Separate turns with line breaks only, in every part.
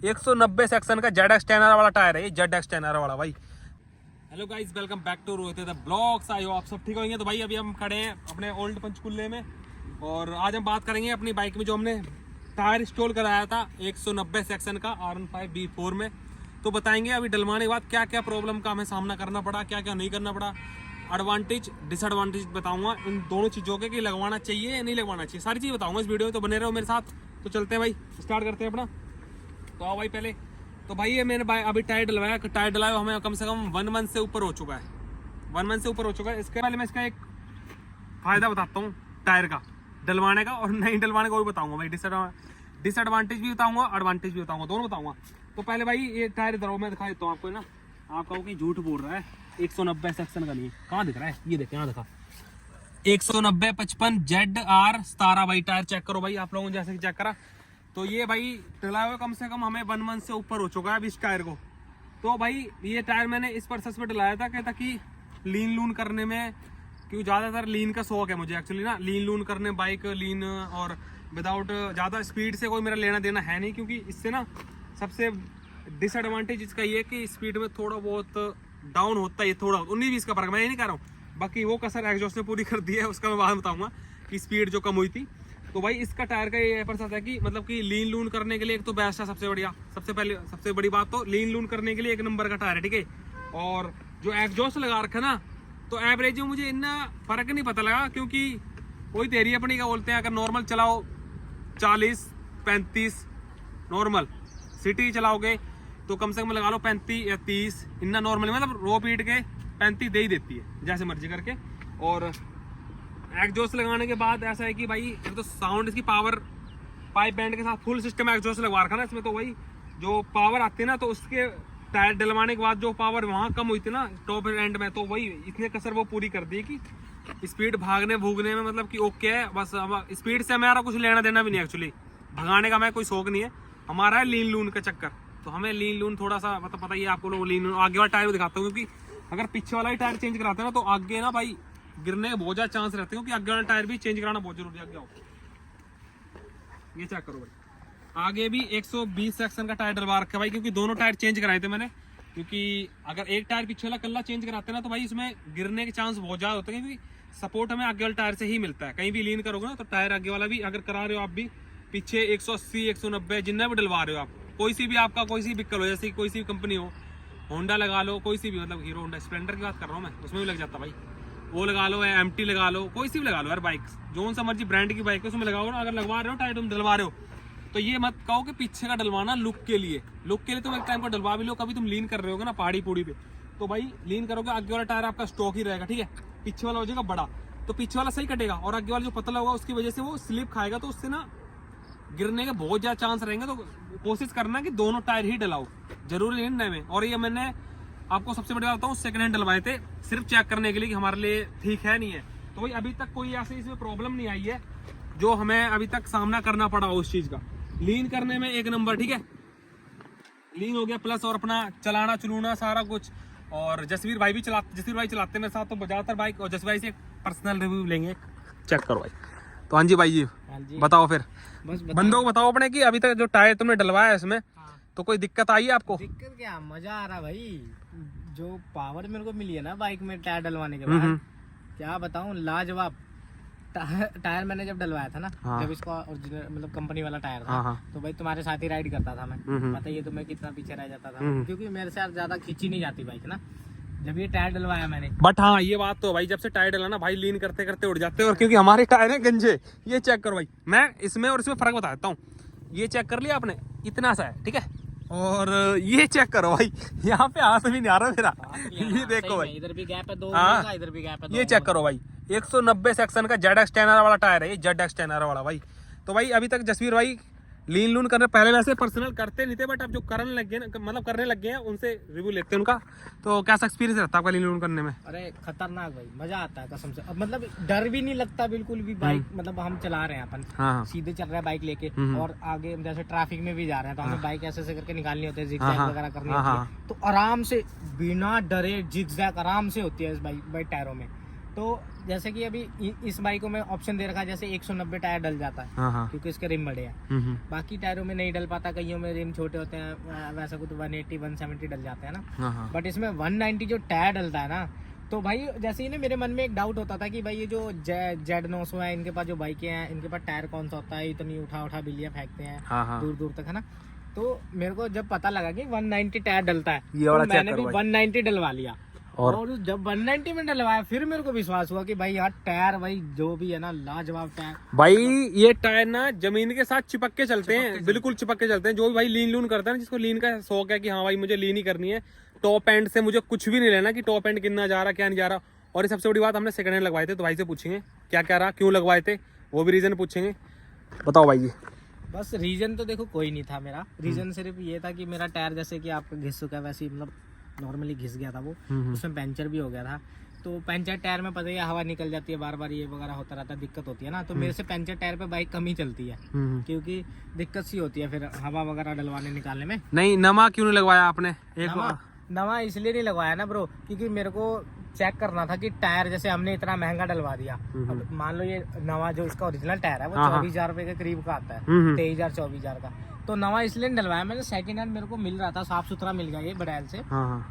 190 section का ZX10R वाला tyre है ये, ZX10R वाला भाई। Hello guys, welcome back to Rohit the blogs. आई हो आप सब ठीक होंगे। तो भाई अभी हम खड़े हैं अपने ओल्ड पंचकुले में और आज हम बात करेंगे अपनी बाइक में जो हमने टायर इंस्टॉल कराया था 190 सेक्शन का R15B4 में। तो बताएंगे अभी डलवाने के बाद क्या क्या प्रॉब्लम का हमें सामना करना पड़ा, क्या क्या नहीं करना पड़ा, एडवांटेज डिसएडवांटेज बताऊंगा इन दोनों चीज़ों के कि लगवाना चाहिए या नहीं लगवाना चाहिए, सारी चीज़ बताऊंगा इस वीडियो में। तो बने रहो मेरे साथ। तो चलते हैं भाई, स्टार्ट करते हैं अपना। तो आओ भाई पहले तो भाई ये मैंने अभी टायर डलवाया, टायर डलाया हमें कम से कम 1 मंथ से ऊपर हो चुका है, 1 मंथ से ऊपर हो चुका है। इसके पहले मैं इसका एक फ़ायदा बताता हूँ टायर का डलवाने का और नहीं डलवाने का, वो भी बताऊंगा भाई। डिसएडवांटेज भी बताऊंगा, एडवांटेज भी बताऊंगा, दोनों बताऊंगा। तो पहले भाई ये टायर इधर मैं दिखा देता हूँ आपको ना। आप कहो कि झूठ बोल रहा है, 190 सेक्शन का नहीं, कहाँ दिख रहा है, ये देखें यहाँ दिखा 190-55 ZR17 भाई। टायर चेक करो भाई, आप लोगों ने जैसे कि चेक करा। तो ये भाई डला हुआ कम से कम हमें 1 मंथ से ऊपर हो चुका है अभी इस टायर को। तो भाई ये टायर मैंने इस पर्पस में डलाया था, कहता कि लीन लून करने में, क्योंकि ज़्यादातर लीन का शौक है मुझे एक्चुअली ना, लीन लून करने बाइक लीन और विदाउट ज़्यादा स्पीड से कोई मेरा लेना देना है नहीं। क्योंकि इससे ना सबसे डिसएडवांटेज इसका ये कि स्पीड में थोड़ा बहुत डाउन होता है, थोड़ा 19-20 का फर्क, मैं ये नहीं कह रहा हूँ। बाकी वो कसर एग्जॉस्ट ने पूरी कर दी है, उसका मैं बाद बताऊंगा कि स्पीड जो कम हुई थी। तो भाई इसका टायर का ये पर्पस है कि मतलब कि लीन लून करने के लिए एक तो बेस्ट है, सबसे बढ़िया, सबसे बड़ी बात तो लीन लून करने के लिए 1 नंबर का टायर है, ठीक है। और जो एग्जॉस्ट लगा रखा ना, तो एवरेज में मुझे इतना फर्क नहीं पता लगा, क्योंकि वही तेरी अपनी क्या बोलते हैं, अगर नॉर्मल चलाओ 40-35 नॉर्मल, सिटी चलाओगे तो कम से कम लगा लो 35 या 30, इतना नॉर्मल मतलब रो पीट के 35 दे ही देती है जैसे मर्जी करके। और एग्जॉस्ट लगाने के बाद ऐसा है कि भाई तो साउंड इसकी पावर पाइप बैंड के साथ फुल सिस्टम एग्जॉस्ट लगवा रखा ना इसमें। तो वही जो पावर आती है ना, तो उसके टायर डलवाने के बाद जो पावर वहाँ कम हुई थी ना टॉप एंड में, तो वही इतने कसर वो पूरी कर दी कि स्पीड भागने भूगने में मतलब कि ओके है। बस अब स्पीड से हमारा कुछ लेना देना भी नहीं, एक्चुअली भगाने का हमें कोई शौक नहीं है, हमारा है लीन लून का चक्कर। तो हमें लीन लून थोड़ा सा मतलब पता ही है आपको लोग, लीन आगे वाला टायर भी दिखाता हूँ, क्योंकि अगर पीछे वाला ही टायर चेंज कराते हैं ना तो आगे ना भाई गिरने के बहुत ज्यादा चांस रहते हैं, क्योंकि आगे वाला टायर भी चेंज कराना बहुत जरूरी है। आगे आओ, ये चेक करो भाई, आगे भी 120 सेक्शन का टायर डलवा रखा है भाई, क्योंकि दोनों टायर चेंज कराए थे मैंने। क्योंकि अगर एक टायर पीछे वाला कल्ला चेंज कराते हैं ना, तो भाई इसमें गिरने के चांस बहुत ज्यादा होते हैं, क्योंकि सपोर्ट हमें आगे वाले टायर से ही मिलता है। कहीं भी लीन करोगे ना तो टायर आगे वाला भी अगर करा रहे हो आप भी, पीछे 180-190 जितना भी डलवा रहे हो आप, कोई सी भी आपका कोई सी व्हीकल हो, जैसे कोई सी भी कंपनी हो, होंडा लगा लो, कोई सी भी, मतलब हीरो होंडा स्प्लेंडर की बात कर रहा हूँ मैं, उसमें भी लग जाता भाई, वो लगा लो या MT लगा लो, कोई सी भी लगा लो यार बाइक, जो सा मर्जी ब्रांड की बाइक है उसमें लगाओ ना। अगर लगवा रहे हो टायर तुम डलवा रहे हो, तो ये मत कहो कि पीछे का डलवाना लुक के लिए तुम एक टाइम पर डलवा भी लो। कभी तुम लीन कर रहे होगे ना पहाड़ी पूड़ी पे, तो भाई लीन करोगे आगे वाला टायर आपका स्टॉक ही रहेगा, ठीक है। पीछे वाला हो जाएगा बड़ा, तो पीछे वाला सही कटेगा, और आगे वाला जो पतला होगा उसकी वजह से वो स्लिप खाएगा, तो उससे ना गिरने के बहुत ज्यादा चांस रहेंगे। तो कोशिश करना कि दोनों टायर ही डलाओ, जरूरी नहीं में। और ये मैंने आपको सबसे बड़ी बात बताऊँ, सेकंड हैंड डलवाए थे सिर्फ चेक करने के लिए कि हमारे लिए ठीक है नहीं है। तो भाई अभी तक कोई ऐसे इसमें प्रॉब्लम नहीं आई है जो हमें अभी तक सामना करना पड़ा उस चीज का। लीन करने में 1 नंबर, ठीक है, लीन हो गया प्लस, और अपना चलाना चलूना सारा कुछ। और जसवीर भाई चलाते हैं मेरे साथ, तो ज्यादातर बाइक, और जसवीर भाई से एक पर्सनल रिव्यू लेंगे, चेक करो भाई। तो हाँ जी भाई जी, बताओ फिर, बंदों को बताओ अपने कि अभी तक जो टायर तुमने डलवाया है इसमें, तो कोई दिक्कत आई है आपको?
दिक्कत क्या, मजा आ रहा भाई। जो पावर मेरे को मिली है ना बाइक में टायर डलवाने के बाद, क्या बताऊं, लाजवाब। टायर मैंने जब डलवाया था ना, जब इसका ओरिजिनल मतलब कंपनी वाला टायर था, तो भाई तुम्हारे साथ ही राइड करता था मैं, बताइए तुम्हें कितना पीछे रह जाता था, क्योंकि मेरे से ज्यादा खींची नहीं जाती बाइक ना, जब ये टायर डलवाया मैंने।
बट हाँ ये बात तो भाई, जब से टायर डला ना भाई, लीन करते करते उड़ जाते हैं। और क्योंकि हमारे टायर है गंजे, ये चेक करो भाई, मैं इसमें और इसमें फर्क बता देता हूँ। ये चेक कर लिया आपने, इतना सा है, ठीक है। और ये चेक करो भाई, यहाँ पे हाथ भी नहीं आ रहा मेरा, ये देखो भाई,
इधर भी गैप है 2, इधर भी गैप है 2।
ये चेक करो भाई, 190 सेक्शन का ZX10R वाला टायर है ये, ZX10R वाला भाई। तो भाई अभी तक जसवीर भाई लीन लून करने, पहले वैसे पर्सनल करते नहीं थे, बट अब जो करने लग गए मतलब करने लग गए हैं, उनसे रिव्यू लेते हैं उनका। तो कैसा एक्सपीरियंस रहता है आपका लीन लून करने में?
अरे खतरनाक भाई, मजा आता है कसम से। अब मतलब डर भी नहीं लगता बिल्कुल भी, बाइक मतलब हम चला रहे हैं अपन, सीधे चल रहे हैं बाइक लेके, और आगे जैसे ट्रैफिक में भी जा रहे हैं, तो हमें बाइक ऐसे करके निकालनी होती है, जिगजैग वगैरह करनी होती है, तो आराम से बिना डरे जिगजैग आराम से होती है इस बाइक टायरों में। तो जैसे कि अभी इस बाइकों में ऑप्शन दे रखा है जैसे 190 टायर डल जाता है,
हाँ।
क्योंकि इसके रिम बड़े हैं। बाकी टायरों में नहीं डल पाता, कईयों में रिम छोटे होते हैं, वैसा कुछ 180 170 डल जाते हैं ना। बट इसमें 190 जो टायर डलता है ना, तो भाई जैसे ही ना मेरे मन में एक डाउट होता था कि भाई ये जो Z900 है, इनके पास जो बाइकें हैं, इनके पास टायर कौन सा होता है, इतनी उठा बिल्लियाँ फेंकते हैं दूर दूर तक, है ना। तो मेरे को जब पता लगा कि 190 टायर डलता है, तो मैंने भी 190 डलवा लिया। और जब 190 में डलवाया फिर मेरे को विश्वास हुआ कि भाई यार टायर भाई जो भी है ना, लाजवाब टायर
भाई। ये टायर ना जमीन के साथ चिपक के चलते हैं, बिल्कुल चिपक के चलते हैं। जो भी भाई लीन लून करता है ना, जिसको लीन का शौक है कि हाँ भाई मुझे लीन ही करनी है, टॉप एंड से मुझे कुछ भी नहीं लेना कि टॉप एंड कितना जा रहा क्या नहीं जा रहा। और ये सबसे बड़ी बात, हमने सेकंड हैंड लगवाए थे, तो भाई से पूछेंगे क्या क्या रहा, क्यों लगवाए थे, वो भी रीजन पूछेंगे। बताओ भाई जी।
बस रीजन तो देखो कोई नहीं था मेरा, रीजन सिर्फ ये था कि मेरा टायर जैसे कि आपका घिस चुका है, वैसे ही मतलब नॉर्मली घिस गया था वो, उसमें पंचर भी हो गया था। तो पंचर टायर में पता ही है हवा निकल जाती है, बार बार ये वगैरह होता रहता है, दिक्कत होती है ना। तो मेरे से पंचर टायर पे बाइक कम ही चलती है, क्योंकि दिक्कत सी होती है फिर हवा वगैरह डलवाने निकालने में।
नहीं, नमा क्यों नहीं लगवाया आपने?
नवा इसलिए नहीं लगवाया ना ब्रो, क्योंकि मेरे को चेक करना था कि टायर जैसे हमने इतना महंगा डलवा दिया, अब मान लो ये नवा जो इसका ओरिजिनल टायर है वो 24,000 रुपए के करीब का आता है, 23,000 24,000 का। तो नवा इसलिए नहीं डलवाया मैंने, सेकंड हैंड मेरे को मिल रहा था, साफ सुथरा मिल गया ये बड़ैल से,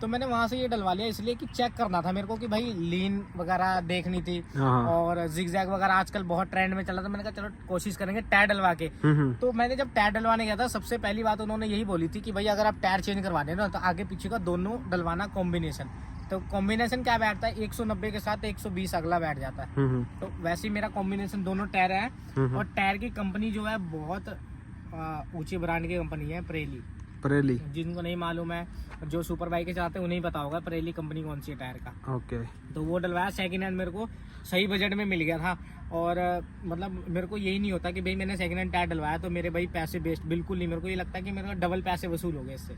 तो मैंने वहां से ये डलवा लिया, इसलिए कि चेक करना था मेरे को कि भाई लीन वगैरह देखनी थी, और जिगजैग वगैरह आजकल बहुत ट्रेंड में चला था। मैंने कहा चलो कोशिश करेंगे टायर डलवा के। तो मैंने जब टायर डलवाने गया था, सबसे पहली बात उन्होंने यही बोली थी कि भाई अगर आप टायर चेंज करवा देना तो आगे पीछे का दोनों डलवाना कॉम्बिनेशन। तो कॉम्बिनेशन क्या बैठता है, 190 के साथ 120 अगला बैठ जाता है। तो वैसे ही मेरा कॉम्बिनेशन दोनों टायर है, और टायर की कंपनी जो है बहुत ऊंची ब्रांड की कंपनी है, परेली। जिनको नहीं मालूम है, जो सुपर बाइक चलाते हैं उन्हें पता होगा परेली कंपनी कौन सी है टायर का।
ओके।
तो वो डलवाया सेकंड हैंड, मेरे को सही बजट में मिल गया था। और मतलब मेरे को यही नहीं होता कि भाई मैंने सेकंड हैंड टायर डलवाया तो मेरे भाई पैसे वेस्ट, बिल्कुल नहीं। मेरे को ये लगता है कि मेरे को डबल पैसे वसूल हो गए इससे।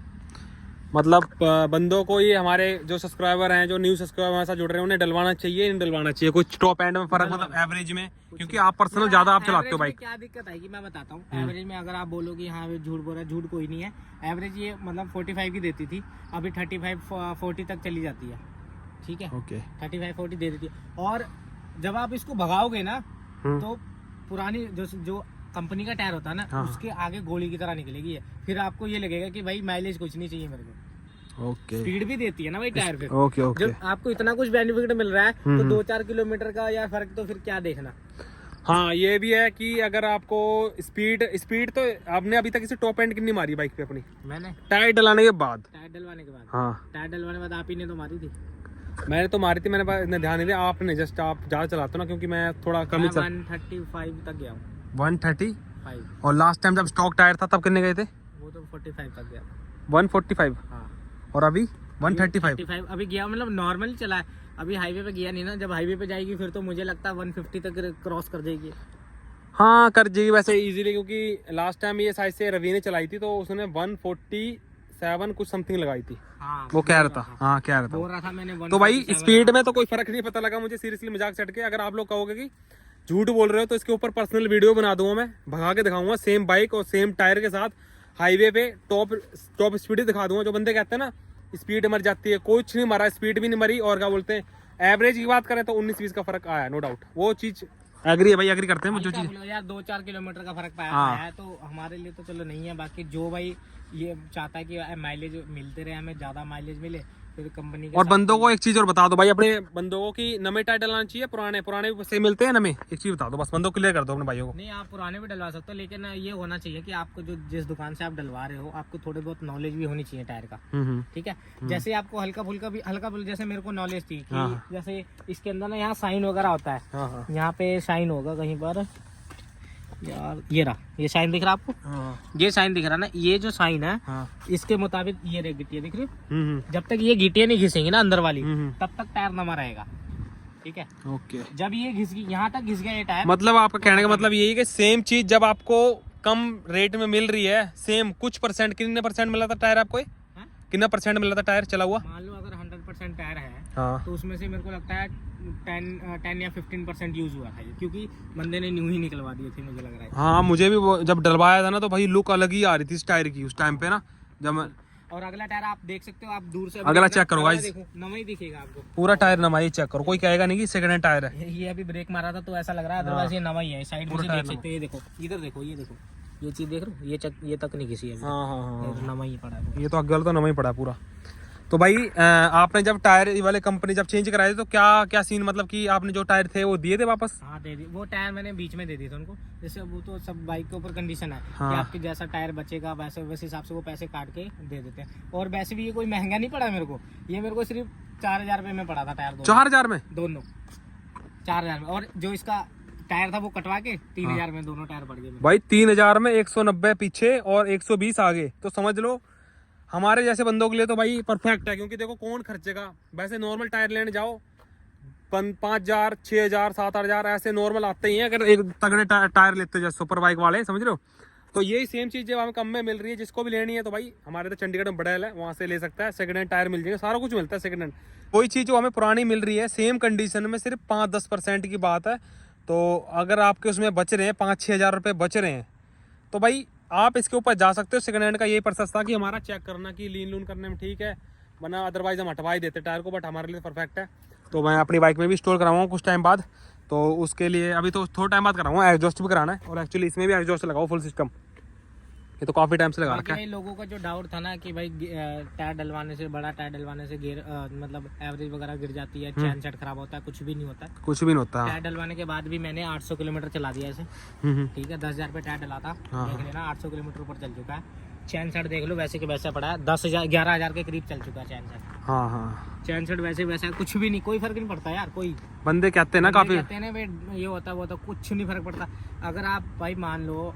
मतलब बंदों को ये, हमारे जो सब्सक्राइबर हैं, जो न्यू सब्सक्राइबर हमारे साथ जुड़ रहे हैं, उन्हें डलवाना चाहिए, नहीं डलवाना चाहिए? कुछ टॉप एंड में फर्क, मतलब एवरेज में, क्योंकि आप पर्सनल ज्यादा आप चलाते हो बाइक।
क्या दिक्कत आएगी मैं बताता हूँ। एवरेज में अगर आप बोलो कि हाँ झूठ बोल रहा है, झूठ कोई नहीं है। एवरेज ये मतलब 45 की देती थी, अभी 35-40 तक चली जाती है, ठीक है। ओके, 35-40 दे देती है। और जब आप इसको भगाओगे ना, तो पुरानी जो कंपनी का टायर होता है ना, उसके आगे गोली की तरह निकलेगी है। फिर आपको ये लगेगा कि भाई माइलेज कुछ नहीं चाहिए मेरे को।
ओके।
स्पीड भी देती है ना भाई टायर पे।
ओके।
जब आपको इतना कुछ बेनिफिट मिल रहा है, तो 2-4 किलोमीटर का या फर्क तो फिर क्या देखना।
हाँ, ये भी है कि अगर आपको स्पीड तो आपने अभी तक इसे टॉप एंड कितनी मारी बाइक पे अपनी?
मैंने
टायर डलाने के बाद।
टायर डलवाने के बाद?
हाँ,
टायर डलवाने के बाद आप ही ने तो मारी थी।
मैंने तो मारी थी, मैंने इतना ध्यान नहीं दिया। आपने जस्ट, आप ज्यादा चलाते हो ना, क्योंकि मैं थोड़ा कम ही
135 तक गया हूँ।
135? और लास्ट टाइम जब स्टॉक टायर था तब कितने गए थे?
वो तो 45 तक गया था।
145? हाँ। और अभी 135?
अभी गया, मतलब नॉर्मल चला है, अभी हाईवे पे गया नहीं ना। जब हाईवे पे जाएगी फिर तो मुझे लगता है 150 तक क्रॉस कर जाएगी।
हाँ, कर जाएगी वैसे इजीली, क्योंकि लास्ट टाइम ये साइड से रवि ने चलाई थी तो उसने 147 कुछ समथिंग लगाई थी। हाँ, वो कह रहा था। हाँ, कह रहा था, बोल रहा था मैंने। तो भाई स्पीड में तो कोई फर्क नहीं पता लगा मुझे, सीरियसली मजाक छट के। अगर आप लोग कहोगे कि झूठ बोल रहे हो तो इसके ऊपर पर्सनल वीडियो बना दूंगा मैं, भगा के दिखाऊंगा सेम बाइक और सेम टायर के साथ हाईवे पे टॉप स्पीड दिखा दूंगा। जो बंदे कहते हैं ना स्पीड मर जाती है, कुछ नहीं मरा, स्पीड भी नहीं मरी। और क्या बोलते हैं, एवरेज की बात करें तो 19-20 का फर्क आया, नो डाउट। वो चीज एग्री है भाई, एग्री करते हैं जो चीज
यार 2-4 किलोमीटर का फर्क पाया है तो हमारे लिए तो चलो नहीं है। बाकी जो भाई ये चाहता है कि माइलेज मिलते रहे, हमें ज्यादा माइलेज मिले, फिर कंपनी के।
और बंदों को एक चीज और बता दो भाई, अपने बंदों को कि नए टायर डलना चाहिए, पुराने से मिलते हैं नए? एक चीज बता दो बस, बंदों को क्लियर कर दो अपने भाइयों को।
नहीं, आप पुराने भी डलवा सकते हो, लेकिन ये होना चाहिए कि आपको जो जिस दुकान से आप डलवा रहे हो, आपको थोड़े बहुत नॉलेज भी होनी चाहिए टायर का, ठीक है। जैसे आपको हल्का फुल्का जैसे मेरे को नॉलेज थी कि जैसे इसके अंदर ना यहाँ साइन वगैरह होता है, यहाँ पे साइन होगा कहीं पर यार, ये रहा, ये साइन दिख रहा आपको? ये साइन दिख रहा ना, ये जो साइन है इसके मुताबिक ये गिट्टियाँ दिख रही है। जब तक ये गिट्टियाँ नहीं घिसेंगी ना अंदर वाली, तब तक टायर नमा रहेगा, ठीक है। ओके। जब ये घिस गई, यहाँ तक घिस गया ये टायर,
मतलब आपका कहने का मतलब यही है कि सेम चीज जब आपको कम रेट में मिल रही है, सेम कुछ परसेंट, कितने परसेंट मिला था टायर आपको? कितना परसेंट मिला था टायर चला हुआ?
मान लो अगर 100% टायर है तो उसमें से मेरे को लगता है 10 या 15% यूज हुआ था, क्योंकि बंदे ने न्यू ही निकलवा दिए थे, मुझे लग रहा है।
हाँ, मुझे भी जब डलवाया था ना तो भाई लुक अलग ही आ रही थी इस टायर की उस टाइम पे ना, जब
और अगला टायर आप देख सकते हो, आप दूर से
अगला चेक करो गाइस,
देखो नवा ही दिखेगा आपको,
पूरा टायर नवा ही चेक करो, कोई कहेगा नहीं कि सेकंड हैंड टायर है।
ये अभी ब्रेक मारा था तो ऐसा लग रहा है, अदरवाइज ये नवा ही है। साइड में से देख सकते हो, ये देखो इधर देखो, ये देखो ये चीज देख रहे हो, ये तक नहीं किसी है,
हाँ हाँ हाँ,
नवा ही पड़ा है।
ये तो अगल तो नवा ही पड़ा है पूरा। तो भाई आपने जब टायर वाले कंपनी जब चेंज कराए थे तो क्या क्या सीन, मतलब कि आपने जो टायर थे वो दिए थे वापस?
हाँ दे दी, वो टायर मैंने बीच में दे दिए थे उनको, जैसे वो तो सब बाइक के ऊपर कंडीशन है
हाँ।
कि आपके जैसा टायर बचेगा वैसे वैसे हिसाब से वो पैसे काट के दे देते हैं। और वैसे भी ये कोई महंगा नहीं पड़ा मेरे को, ये मेरे को सिर्फ 4000 रुपये में पड़ा था टायर,
4000 में
दोनों 4000 में। और जो इसका टायर था वो कटवा के 3000 में दोनों टायर पड़ गए मेरे।
भाई 3000 में 190 पीछे और 120 आगे, तो समझ लो हमारे जैसे बंदों के लिए तो भाई परफेक्ट है। क्योंकि देखो कौन खर्चेगा, वैसे नॉर्मल टायर लेने जाओ 5000 6000 7000 ऐसे नॉर्मल आते ही हैं अगर एक तगड़े टायर लेते हो जैसे सुपर बाइक वाले, समझ रहे हो। तो यही सेम चीज़ जब हमें कम में मिल रही है, जिसको भी लेनी है तो भाई हमारे तो चंडीगढ़ में बड़ा है, वहाँ से ले सकता है। सेकंड हैंड टायर मिल जाएगा, सारा कुछ मिलता है सेकंड हैंड। कोई चीज़ जो हमें पुरानी मिल रही है सेम कंडीशन में, सिर्फ 5-10% की बात है। तो अगर आपके उसमें बच रहे हैं 5-6 हज़ार रुपये बच रहे हैं तो भाई आप इसके ऊपर जा सकते हो। सेकंड हैंड का यही प्रोसेस था कि हमारा चेक करना कि लीन लून करने में ठीक है, वरना अदरवाइज हम हटवा ही देते टायर को, बट हमारे लिए परफेक्ट है। तो मैं अपनी बाइक में भी इंस्टॉल कराऊंगा कुछ टाइम बाद, तो उसके लिए अभी तो थोड़ा टाइम बाद कराऊंगा। एग्जॉस्ट भी कराना है, और एक्चुअली इसमें भी एग्जॉस्ट लगाओ फुल सिस्टम, ये तो काफी टाइम से लगा रखा है।
लोगों का जो डाउट था ना कि भाई टायर डलवाने से, बड़ा टायर डलवाने से गियर मतलब एवरेज वगैरह गिर जाती है, चैन सेट खराब होता है, कुछ भी नहीं होता है,
कुछ भी नहीं होता।
टायर डलवाने के बाद भी मैंने 800 किलोमीटर चला दिया इसे, ठीक है, 10,000 रुपये टायर डला था, देख लेना 800 किलोमीटर ऊपर चल चुका है। चैन सेट देख लो वैसे के वैसा पड़ा है, 10,000 11,000 के करीब चल चुका है चैन सेट।
हाँ हाँ,
चैन सेट वैसे वैसा कुछ भी नहीं, कोई फर्क नहीं पड़ता यार। कोई
बंदे कहते हैं ना काफी,
कहते हैं ना भाई ये होता है वो होता, कुछ नहीं फर्क पड़ता। अगर आप भाई मान लो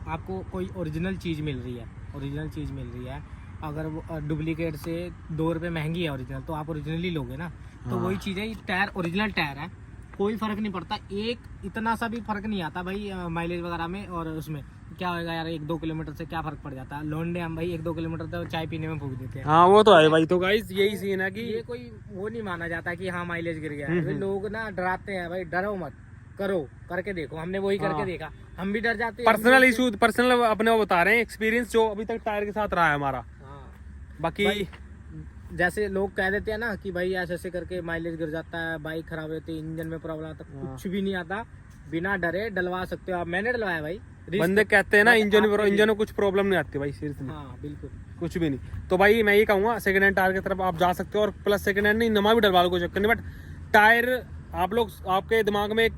आपको कोई ओरिजिनल चीज़ मिल रही है, अगर वो डुप्लीकेट से 2 रुपये महंगी है ओरिजिनल, तो आप ओरिजिनल ही लोगे ना। तो वही चीज़ है, टायर ओरिजिनल टायर है, कोई फर्क नहीं पड़ता, एक इतना सा भी फर्क नहीं आता भाई माइलेज वगैरह में। और उसमें क्या होगा यार, 1-2 किलोमीटर से क्या फर्क पड़ जाता है। लौंडे हम भाई 1-2 किलोमीटर तो चाय पीने में फूक देते हैं।
हाँ वो तो है भाई। तो गाइस यही सीन है कि
ये कोई वो नहीं माना जाता कि हाँ माइलेज गिर गया है। लोग ना डराते हैं, भाई डरो मत, करो, करके देखो। हमने वही करके देखा, हम भी डर जाते हैं।
पर्सनल इशू, पर्सनल अपने वो बता रहे हैं, एक्सपीरियंस जो अभी तक टायर के साथ रहा है हमारा। बाकी
जैसे लोग कह देते हैं ना कि भाई ऐसे ऐसे करके माइलेज गिर जाता है, बाइक खराब रहती है, इंजन में प्रॉब्लम आता है, कुछ भी नहीं आता, बिना डरे डलवा सकते हो आप। मैंने डलवाया भाई।
बंदे कहते हैं ना इंजन में कुछ प्रॉब्लम नहीं आती भाई, सीरियसली।
हाँ बिल्कुल
कुछ भी नहीं। तो भाई मैं ये कहूँगा सेकंड हैंड टायर की तरफ आप जा सकते हो, और प्लस सेकंड हैंड नहीं नवा भी डलवा लो, कोई चक्कर नहीं। बट टायर आप लोग, आपके दिमाग में एक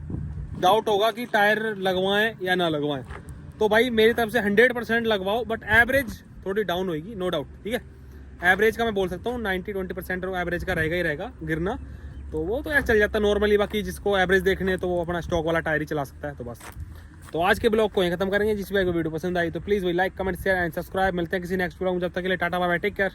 डाउट होगा कि टायर लगवाएं या ना लगवाएं, तो भाई मेरी तरफ से 100% लगवाओ। बट एवरेज थोड़ी डाउन होगी, नो डाउट, ठीक है। एवरेज का मैं बोल सकता हूँ 90-20% एवरेज का रहेगा ही रहेगा गिरना, तो वो तो यार चल जाता है नॉर्मली। बाकी जिसको एवरेज देखने है तो वो अपना स्टॉक वाला टायर ही चला सकता है। तो बस, तो आज के ब्लॉग को यहीं खत्म करेंगे। जिस भी वीडियो पसंद आई तो प्लीज़ वही like, comment, share and subscribe. मिलते हैं किसी नेक्स्ट ब्लॉग में, जब तक के लिए टाटा बाय बाय, टेक केयर।